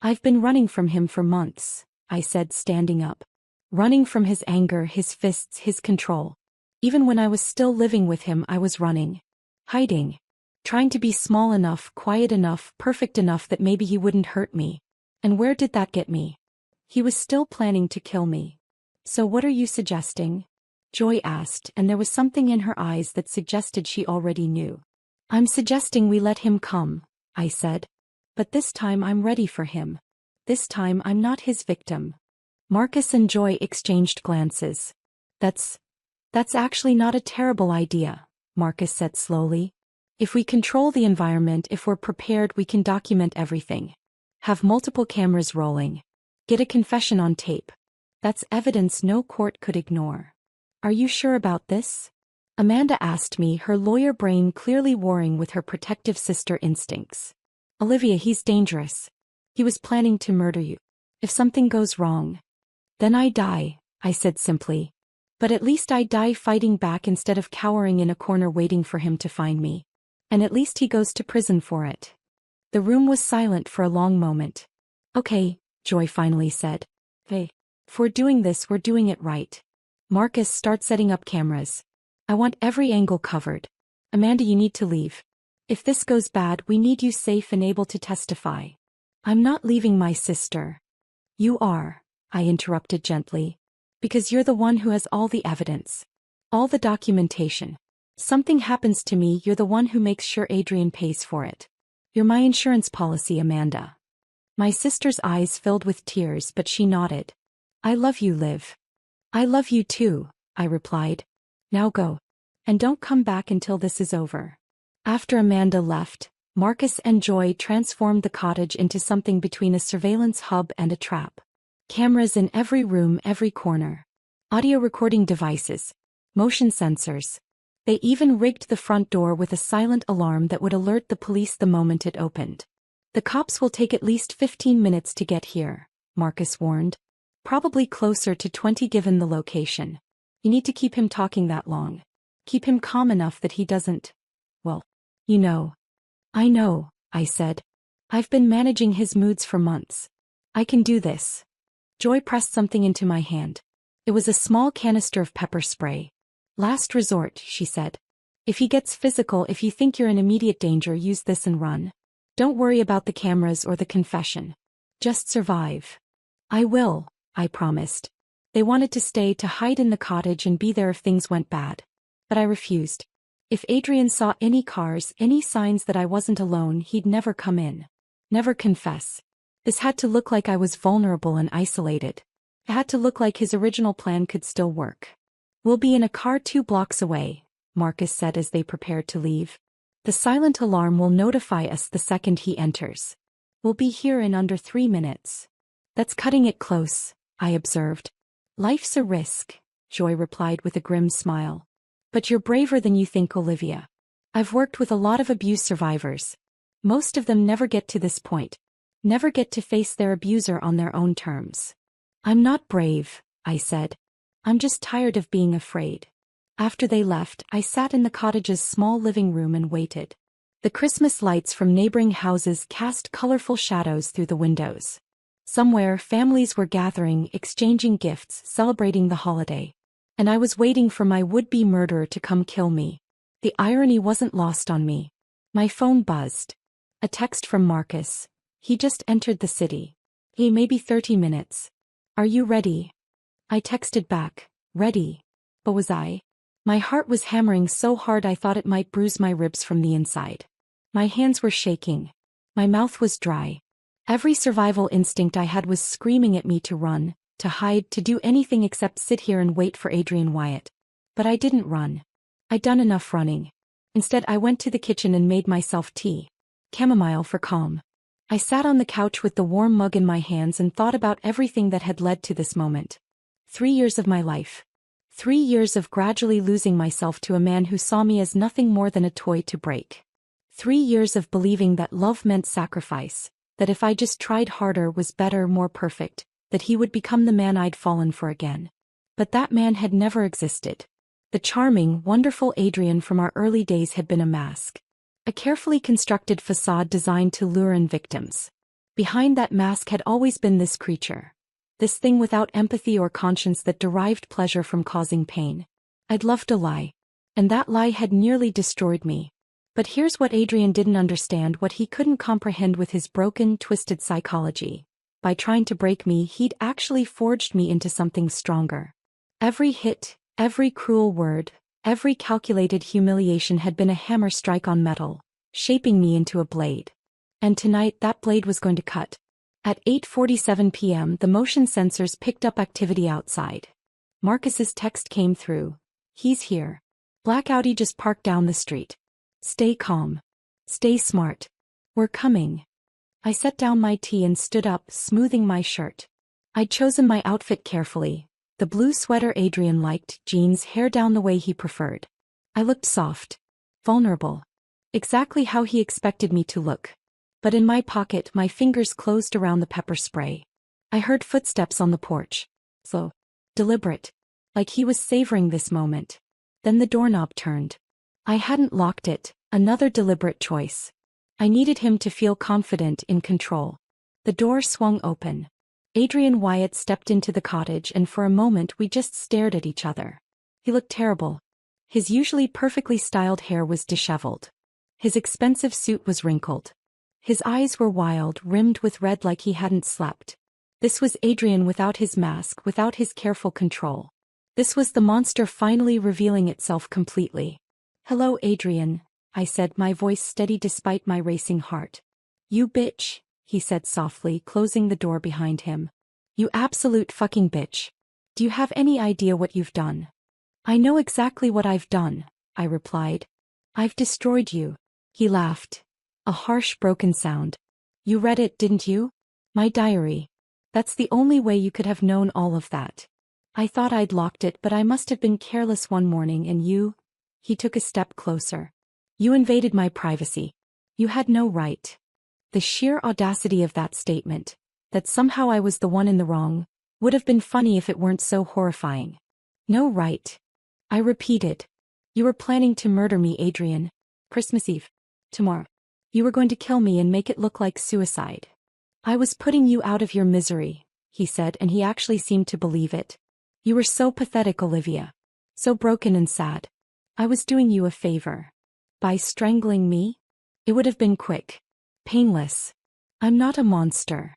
I've been running from him for months, I said, standing up. Running from his anger, his fists, his control. Even when I was still living with him, I was running. Hiding. Trying to be small enough, quiet enough, perfect enough that maybe he wouldn't hurt me. And where did that get me? He was still planning to kill me. So what are you suggesting? Joy asked, and there was something in her eyes that suggested she already knew. I'm suggesting we let him come, I said. But this time I'm ready for him. This time I'm not his victim. Marcus and Joy exchanged glances. That's actually not a terrible idea, Marcus said slowly. If we control the environment, if we're prepared, we can document everything. Have multiple cameras rolling. Get a confession on tape. That's evidence no court could ignore. Are you sure about this? Amanda asked me, her lawyer brain clearly warring with her protective sister instincts. Olivia, he's dangerous. He was planning to murder you. If something goes wrong, then I die, I said simply. But at least I die fighting back instead of cowering in a corner waiting for him to find me. And at least he goes to prison for it. The room was silent for a long moment. Okay, Joy finally said. Hey. If we're doing this, we're doing it right. Marcus, start setting up cameras. I want every angle covered. Amanda, you need to leave. If this goes bad, we need you safe and able to testify. I'm not leaving my sister. You are, I interrupted gently. Because you're the one who has all the evidence. All the documentation. Something happens to me, you're the one who makes sure Adrian pays for it. You're my insurance policy, Amanda. My sister's eyes filled with tears, but she nodded. I love you, Liv. I love you too, I replied. Now go. And don't come back until this is over. After Amanda left, Marcus and Joy transformed the cottage into something between a surveillance hub and a trap. Cameras in every room, every corner. Audio recording devices. Motion sensors. They even rigged the front door with a silent alarm that would alert the police the moment it opened. "The cops will take at least 15 minutes to get here," Marcus warned. "Probably closer to 20 given the location. You need to keep him talking that long. Keep him calm enough that he doesn't... well, you know." "I know," I said. "I've been managing his moods for months. I can do this." Joy pressed something into my hand. It was a small canister of pepper spray. "Last resort," she said. "If he gets physical, if you think you're in immediate danger, use this and run. Don't worry about the cameras or the confession. Just survive." "I will," I promised. They wanted to stay, to hide in the cottage and be there if things went bad. But I refused. If Adrian saw any cars, any signs that I wasn't alone, he'd never come in. Never confess. This had to look like I was vulnerable and isolated. It had to look like his original plan could still work. "We'll be in a car 2 blocks away," Marcus said as they prepared to leave. "The silent alarm will notify us the second he enters. We'll be here in under 3 minutes." "That's cutting it close," I observed. "Life's a risk," Joy replied with a grim smile. "But you're braver than you think, Olivia. I've worked with a lot of abuse survivors. Most of them never get to this point. Never get to face their abuser on their own terms." "I'm not brave," I said. "I'm just tired of being afraid." After they left, I sat in the cottage's small living room and waited. The Christmas lights from neighboring houses cast colorful shadows through the windows. Somewhere, families were gathering, exchanging gifts, celebrating the holiday. And I was waiting for my would-be murderer to come kill me. The irony wasn't lost on me. My phone buzzed. A text from Marcus. "He just entered the city. Hey, maybe 30 minutes. Are you ready?" I texted back, "Ready." But was I? My heart was hammering so hard I thought it might bruise my ribs from the inside. My hands were shaking. My mouth was dry. Every survival instinct I had was screaming at me to run, to hide, to do anything except sit here and wait for Adrian Wyatt. But I didn't run. I'd done enough running. Instead, I went to the kitchen and made myself tea. Chamomile for calm. I sat on the couch with the warm mug in my hands and thought about everything that had led to this moment. 3 years of my life. 3 years of gradually losing myself to a man who saw me as nothing more than a toy to break. 3 years of believing that love meant sacrifice, that if I just tried harder, was better, more perfect, that he would become the man I'd fallen for again. But that man had never existed. The charming, wonderful Adrian from our early days had been a mask. A carefully constructed facade designed to lure in victims. Behind that mask had always been this creature. This thing without empathy or conscience that derived pleasure from causing pain. I'd loved a lie. And that lie had nearly destroyed me. But here's what Adrian didn't understand, what he couldn't comprehend with his broken, twisted psychology. By trying to break me, he'd actually forged me into something stronger. Every hit, every cruel word, every calculated humiliation had been a hammer strike on metal, shaping me into a blade. And tonight that blade was going to cut. At 8:47 p.m. the motion sensors picked up activity outside. Marcus's text came through. "He's here. Black Audi just parked down the street. Stay calm. Stay smart. We're coming." I set down my tea and stood up, smoothing my shirt. I'd chosen my outfit carefully. The blue sweater Adrian liked, jeans, hair down the way he preferred. I looked soft. Vulnerable. Exactly how he expected me to look. But in my pocket, my fingers closed around the pepper spray. I heard footsteps on the porch. Slow. Deliberate. Like he was savoring this moment. Then the doorknob turned. I hadn't locked it, another deliberate choice. I needed him to feel confident, in control. The door swung open. Adrian Wyatt stepped into the cottage, and for a moment we just stared at each other. He looked terrible. His usually perfectly styled hair was disheveled. His expensive suit was wrinkled. His eyes were wild, rimmed with red like he hadn't slept. This was Adrian without his mask, without his careful control. This was the monster finally revealing itself completely. "Hello, Adrian," I said, my voice steady despite my racing heart. "You bitch," he said softly, closing the door behind him. "You absolute fucking bitch. Do you have any idea what you've done?" "I know exactly what I've done," I replied. "I've destroyed you." He laughed. A harsh, broken sound. You read it, didn't you? My diary. That's the only way you could have known all of that. I thought I'd locked it, but I must have been careless one morning and you... He took a step closer. You invaded my privacy. You had no right. The sheer audacity of that statement, that somehow I was the one in the wrong, would have been funny if it weren't so horrifying. No right. I repeated. You were planning to murder me, Adrian. Christmas Eve. Tomorrow. You were going to kill me and make it look like suicide. I was putting you out of your misery, he said, and he actually seemed to believe it. You were so pathetic, Olivia. So broken and sad. I was doing you a favor. By strangling me? It would have been quick. Painless. I'm not a monster.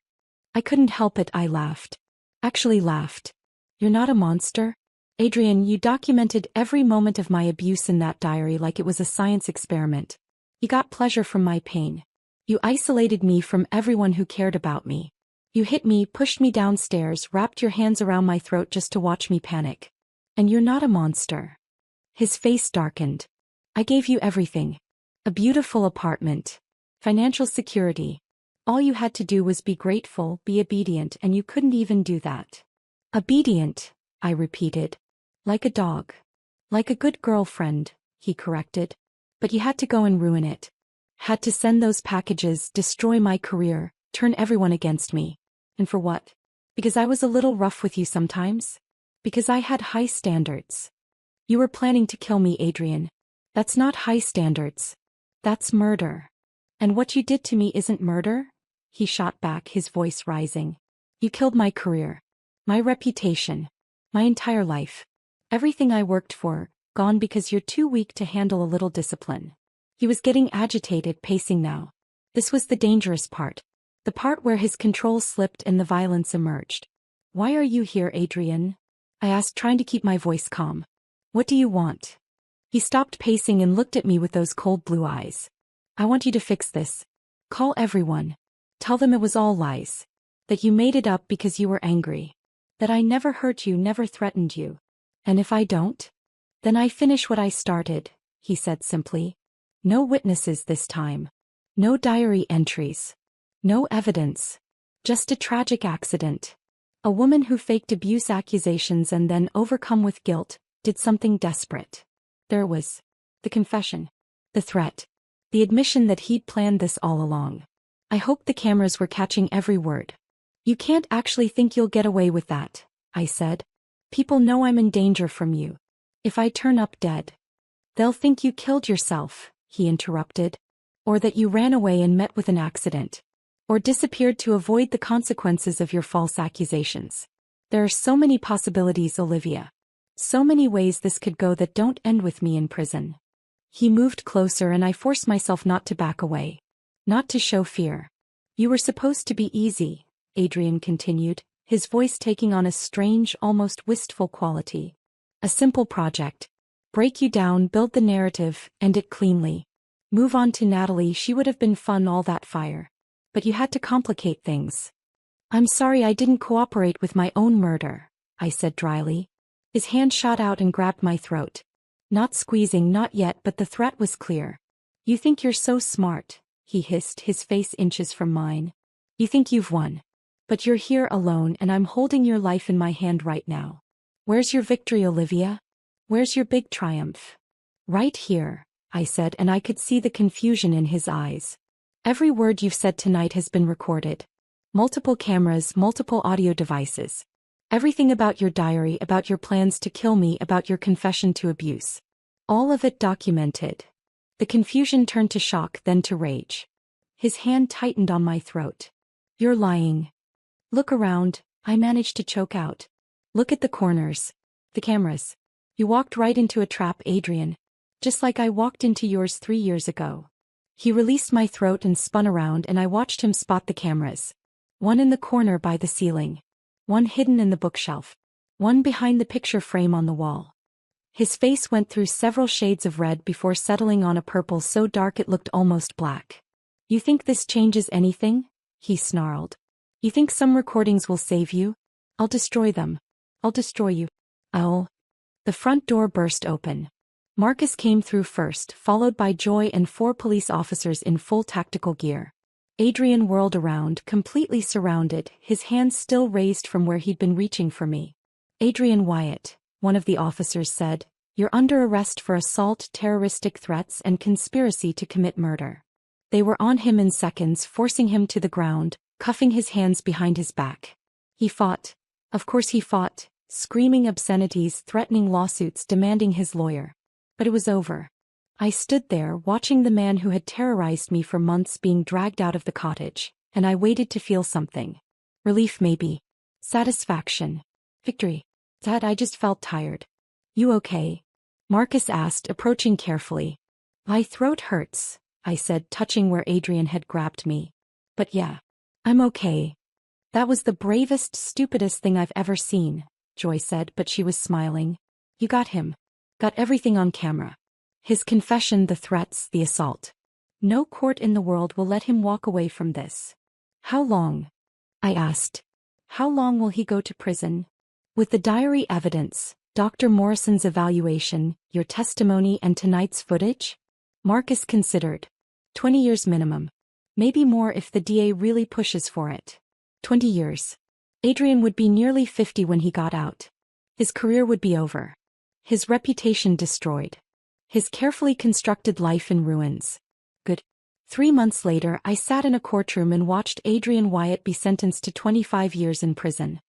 I couldn't help it, I laughed. Actually laughed. You're not a monster? Adrian, you documented every moment of my abuse in that diary like it was a science experiment. You got pleasure from my pain. You isolated me from everyone who cared about me. You hit me, pushed me downstairs, wrapped your hands around my throat just to watch me panic. And you're not a monster. His face darkened. I gave you everything. A beautiful apartment. Financial security. All you had to do was be grateful, be obedient, and you couldn't even do that. Obedient, I repeated. Like a dog. Like a good girlfriend, he corrected. But you had to go and ruin it. Had to send those packages, destroy my career, turn everyone against me. And for what? Because I was a little rough with you sometimes? Because I had high standards. You were planning to kill me, Adrian. That's not high standards. That's murder. And what you did to me isn't murder? He shot back, his voice rising. You killed my career. My reputation. My entire life. Everything I worked for, gone because you're too weak to handle a little discipline. He was getting agitated, pacing now. This was the dangerous part. The part where his control slipped and the violence emerged. Why are you here, Adrian? I asked, trying to keep my voice calm. What do you want? He stopped pacing and looked at me with those cold blue eyes. I want you to fix this. Call everyone. Tell them it was all lies. That you made it up because you were angry. That I never hurt you, never threatened you. And if I don't? Then I finish what I started, he said simply. No witnesses this time. No diary entries. No evidence. Just a tragic accident. A woman who faked abuse accusations and then, overcome with guilt, did something desperate. There was the confession. The threat. The admission that he'd planned this all along. I hoped the cameras were catching every word. You can't actually think you'll get away with that, I said. People know I'm in danger from you. If I turn up dead, they'll think you killed yourself, he interrupted. Or that you ran away and met with an accident. Or disappeared to avoid the consequences of your false accusations. There are so many possibilities, Olivia. So many ways this could go that don't end with me in prison. He moved closer and I forced myself not to back away. Not to show fear. You were supposed to be easy, Adrian continued, his voice taking on a strange, almost wistful quality. A simple project. Break you down, build the narrative, end it cleanly. Move on to Natalie, she would have been fun, all that fire. But you had to complicate things. I'm sorry I didn't cooperate with my own murder, I said dryly. His hand shot out and grabbed my throat. Not squeezing, not yet, but the threat was clear. You think you're so smart, he hissed, his face inches from mine. You think you've won. But you're here alone and I'm holding your life in my hand right now. Where's your victory, Olivia? Where's your big triumph? Right here, I said, and I could see the confusion in his eyes. Every word you've said tonight has been recorded. Multiple cameras, multiple audio devices. Everything about your diary, about your plans to kill me, about your confession to abuse. All of it documented. The confusion turned to shock, then to rage. His hand tightened on my throat. You're lying. Look around, I managed to choke out. Look at the corners. The cameras. You walked right into a trap, Adrian. Just like I walked into yours 3 years ago. He released my throat and spun around and I watched him spot the cameras. One in the corner by the ceiling. One hidden in the bookshelf. One behind the picture frame on the wall. His face went through several shades of red before settling on a purple so dark it looked almost black. You think this changes anything? He snarled. You think some recordings will save you? I'll destroy them. I'll destroy you. The front door burst open. Marcus came through first, followed by Joy and 4 police officers in full tactical gear. Adrian whirled around, completely surrounded, his hands still raised from where he'd been reaching for me. "Adrian Wyatt," one of the officers said, "you're under arrest for assault, terroristic threats, and conspiracy to commit murder." They were on him in seconds, forcing him to the ground, cuffing his hands behind his back. He fought. Of course he fought, screaming obscenities, threatening lawsuits, demanding his lawyer. But it was over. I stood there, watching the man who had terrorized me for months being dragged out of the cottage, and I waited to feel something. Relief maybe. Satisfaction. Victory. Dad, I just felt tired. "You okay?" Marcus asked, approaching carefully. "My throat hurts," I said, touching where Adrian had grabbed me. "But yeah, I'm okay." "That was the bravest, stupidest thing I've ever seen," Joy said, but she was smiling. "You got him. Got everything on camera. His confession, the threats, the assault. No court in the world will let him walk away from this." "How long?" I asked. "How long will he go to prison?" "With the diary evidence, Dr. Morrison's evaluation, your testimony, and tonight's footage?" Marcus considered. 20 years minimum. Maybe more if the DA really pushes for it. 20 years. Adrian would be nearly 50 when he got out. His career would be over. His reputation destroyed. His carefully constructed life in ruins. Good. 3 months later, I sat in a courtroom and watched Adrian Wyatt be sentenced to 25 years in prison.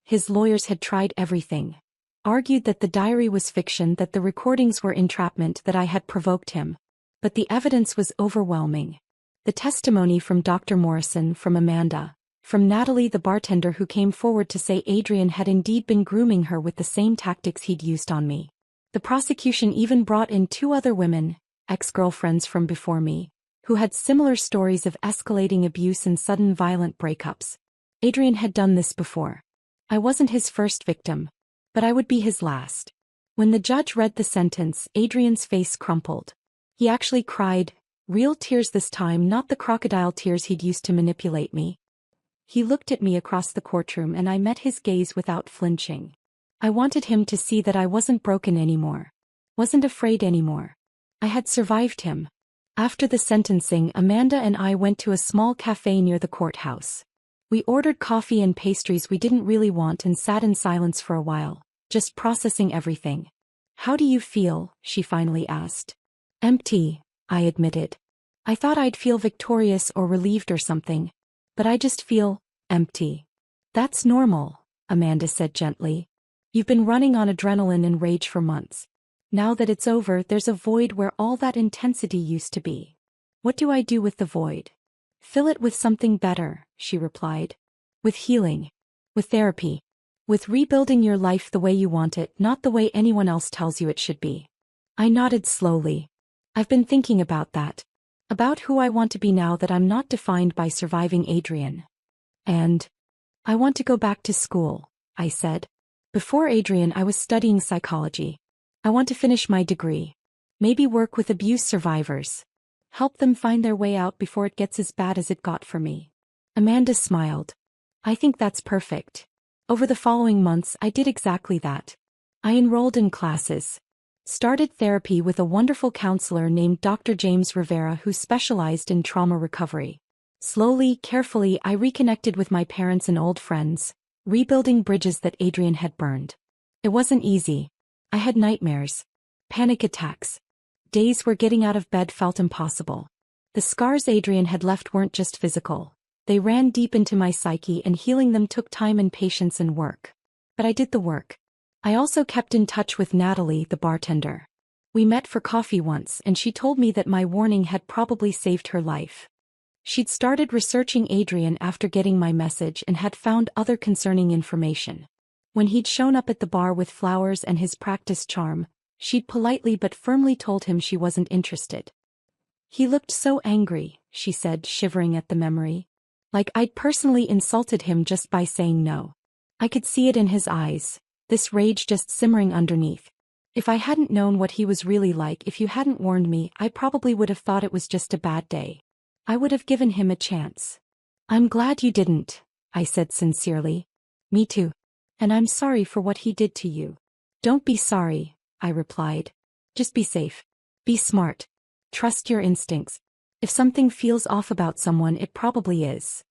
His lawyers had tried everything. Argued that the diary was fiction, that the recordings were entrapment, that I had provoked him. But the evidence was overwhelming. The testimony from Dr. Morrison, from Amanda, from Natalie the bartender who came forward to say Adrian had indeed been grooming her with the same tactics he'd used on me. The prosecution even brought in 2 other women, ex-girlfriends from before me, who had similar stories of escalating abuse and sudden violent breakups. Adrian had done this before. I wasn't his first victim, but I would be his last. When the judge read the sentence, Adrian's face crumpled. He actually cried, real tears this time, not the crocodile tears he'd used to manipulate me. He looked at me across the courtroom and I met his gaze without flinching. I wanted him to see that I wasn't broken anymore. Wasn't afraid anymore. I had survived him. After the sentencing, Amanda and I went to a small cafe near the courthouse. We ordered coffee and pastries we didn't really want and sat in silence for a while, just processing everything. "How do you feel?" she finally asked. "Empty," I admitted. "I thought I'd feel victorious or relieved or something. But I just feel empty." "That's normal," Amanda said gently. "You've been running on adrenaline and rage for months. Now that it's over, there's a void where all that intensity used to be. What do I do with the void?" "Fill it with something better," she replied. "With healing. With therapy. With rebuilding your life the way you want it, not the way anyone else tells you it should be." I nodded slowly. "I've been thinking about that. About who I want to be now that I'm not defined by surviving Adrian. And I want to go back to school," I said. "Before Adrian, I was studying psychology. I want to finish my degree. Maybe work with abuse survivors. Help them find their way out before it gets as bad as it got for me." Amanda smiled. "I think that's perfect." Over the following months, I did exactly that. I enrolled in classes. Started therapy with a wonderful counselor named Dr. James Rivera who specialized in trauma recovery. Slowly, carefully, I reconnected with my parents and old friends, rebuilding bridges that Adrian had burned. It wasn't easy. I had nightmares. Panic attacks. Days where getting out of bed felt impossible. The scars Adrian had left weren't just physical. They ran deep into my psyche, and healing them took time and patience and work. But I did the work. I also kept in touch with Natalie, the bartender. We met for coffee once and she told me that my warning had probably saved her life. She'd started researching Adrian after getting my message and had found other concerning information. When he'd shown up at the bar with flowers and his practiced charm, she'd politely but firmly told him she wasn't interested. "He looked so angry," she said, shivering at the memory. "Like I'd personally insulted him just by saying no. I could see it in his eyes. This rage just simmering underneath. If I hadn't known what he was really like, if you hadn't warned me, I probably would have thought it was just a bad day. I would have given him a chance." "I'm glad you didn't," I said sincerely. "Me too. And I'm sorry for what he did to you." "Don't be sorry," I replied. Just be safe. Be smart. Trust your instincts. If something feels off about someone, it probably is.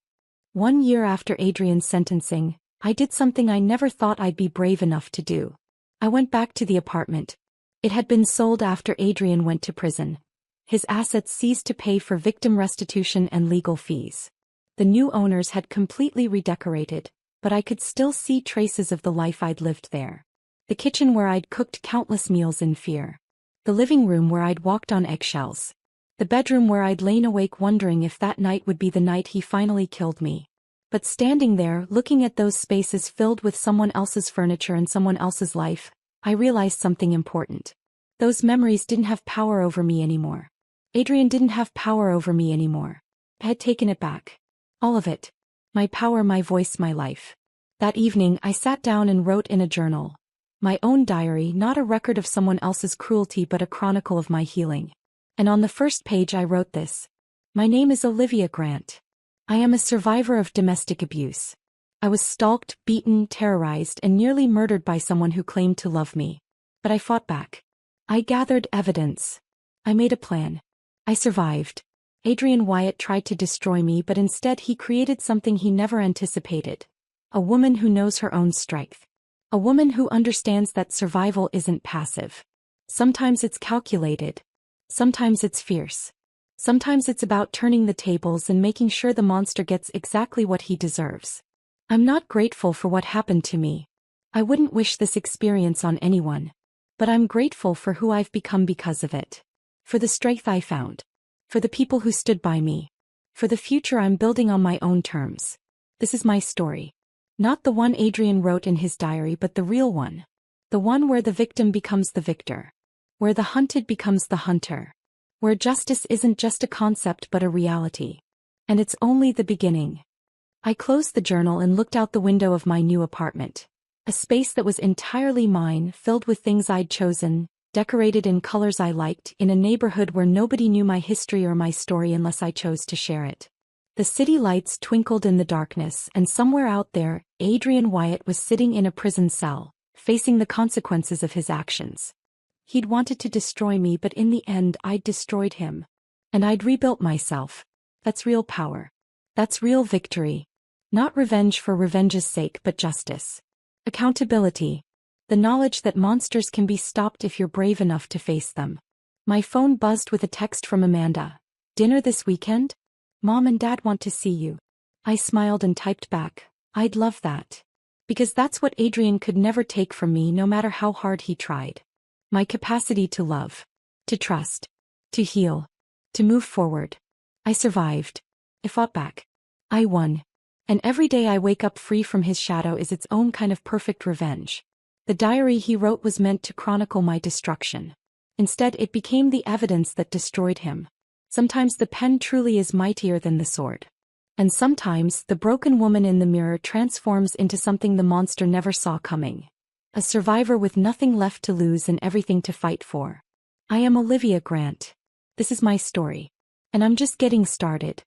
1 year after Adrian's sentencing, I did something I never thought I'd be brave enough to do. I went back to the apartment. It had been sold after Adrian went to prison. His assets ceased to pay for victim restitution and legal fees. The new owners had completely redecorated, but I could still see traces of the life I'd lived there. The kitchen where I'd cooked countless meals in fear. The living room where I'd walked on eggshells. The bedroom where I'd lain awake wondering if that night would be the night he finally killed me. But standing there, looking at those spaces filled with someone else's furniture and someone else's life, I realized something important. Those memories didn't have power over me anymore. Adrian didn't have power over me anymore. I had taken it back. All of it. My power, my voice, my life. That evening, I sat down and wrote in a journal. My own diary, not a record of someone else's cruelty but a chronicle of my healing. And on the first page I wrote this. My name is Olivia Grant. I am a survivor of domestic abuse. I was stalked, beaten, terrorized, and nearly murdered by someone who claimed to love me. But I fought back. I gathered evidence. I made a plan. I survived. Adrian Wyatt tried to destroy me, but instead he created something he never anticipated. A woman who knows her own strength. A woman who understands that survival isn't passive. Sometimes it's calculated. Sometimes it's fierce. Sometimes it's about turning the tables and making sure the monster gets exactly what he deserves. I'm not grateful for what happened to me. I wouldn't wish this experience on anyone. But I'm grateful for who I've become because of it. For the strength I found. For the people who stood by me. For the future I'm building on my own terms. This is my story. Not the one Adrian wrote in his diary, but the real one. The one where the victim becomes the victor. Where the hunted becomes the hunter. Where justice isn't just a concept but a reality. And it's only the beginning. I closed the journal and looked out the window of my new apartment. A space that was entirely mine, filled with things I'd chosen, decorated in colors I liked, in a neighborhood where nobody knew my history or my story unless I chose to share it. The city lights twinkled in the darkness, and somewhere out there, Adrian Wyatt was sitting in a prison cell, facing the consequences of his actions. He'd wanted to destroy me, but in the end I'd destroyed him. And I'd rebuilt myself. That's real power. That's real victory. Not revenge for revenge's sake, but justice. Accountability. The knowledge that monsters can be stopped if you're brave enough to face them. My phone buzzed with a text from Amanda. Dinner this weekend? Mom and Dad want to see you. I smiled and typed back, I'd love that. Because that's what Adrian could never take from me, no matter how hard he tried. My capacity to love. To trust. To heal. To move forward. I survived. I fought back. I won. And every day I wake up free from his shadow is its own kind of perfect revenge. The diary he wrote was meant to chronicle my destruction. Instead, it became the evidence that destroyed him. Sometimes the pen truly is mightier than the sword. And sometimes, the broken woman in the mirror transforms into something the monster never saw coming. A survivor with nothing left to lose and everything to fight for. I am Olivia Grant. This is my story. And I'm just getting started.